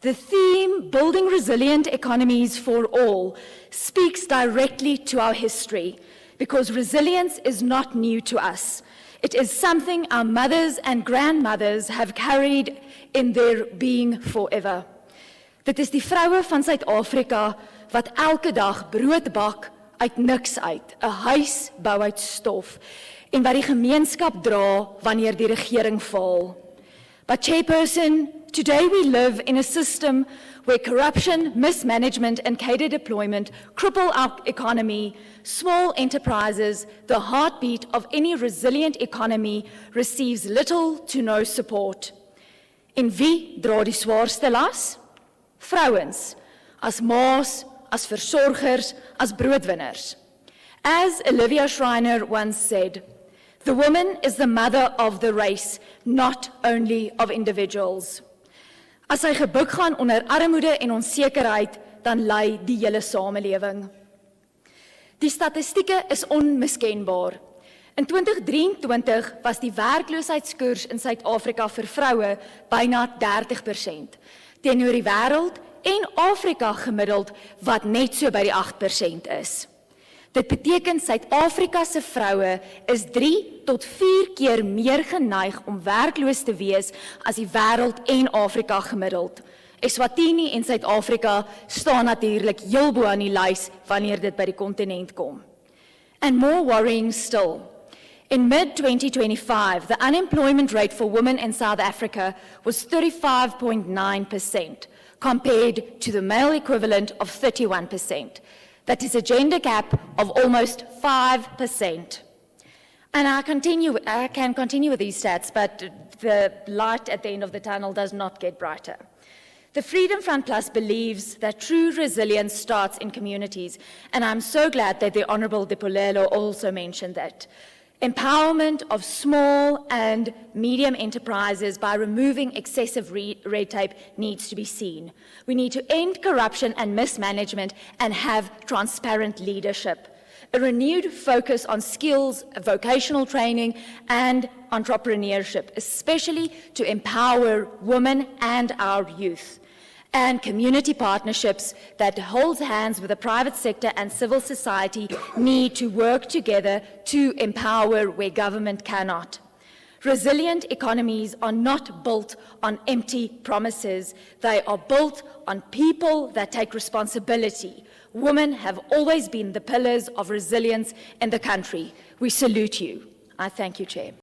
The theme, Building Resilient Economies for All, speaks directly to our history because resilience is not new to us. It is something our mothers and grandmothers have carried in their being forever. Dit is die vroue van Suid-Afrika wat elke dag brood bak uit niks uit, 'n huis bou uit stof en wat die gemeenskap dra wanneer die regering faal. But Chairperson, today we live in a system where corruption, mismanagement and cadre deployment cripple our economy. Small enterprises, the heartbeat of any resilient economy, receives little to no support. En wie dra die swaarste las? Vrouens, as ma's, as versorgers, as broodwinners. As Olivia Schreiner once said, the woman is the mother of the race, not only of individuals. As sy gebuk gaan onder armoede en onsekerheid, dan ly die hele samelewing. Die statistieke is onmiskenbaar. In 2023 was die werkloosheidskoers in Suid-Afrika vir vroue byna 30%, teenoor die wêreld en Afrika gemiddeld wat net so by die 8% is. Dit beteken Suid-Afrika se vroue is 3 tot 4 keer meer geneig om werkloos te wees as die wêreld en Afrika gemiddeld. Eswatini en Suid-Afrika staan natuurlik heel bo aan die lys wanneer dit by die kontinent kom. And more worrying still, in mid-2025, the unemployment rate for women in South Africa was 35.9%, compared to the male equivalent of 31%. That is a gender gap of almost 5%. And I can continue with these stats, but the light at the end of the tunnel does not get brighter. The Freedom Front Plus believes that true resilience starts in communities, and I'm so glad that the Honourable Dipolelo also mentioned that. Empowerment of small and medium enterprises by removing excessive red tape needs to be seen. We need to end corruption and mismanagement and have transparent leadership. A renewed focus on skills, vocational training and entrepreneurship, especially to empower women and our youth. And community partnerships that hold hands with the private sector and civil society need to work together to empower where government cannot. Resilient economies are not built on empty promises. They are built on people that take responsibility. Women have always been the pillars of resilience in the country. We salute you. I thank you, Chair.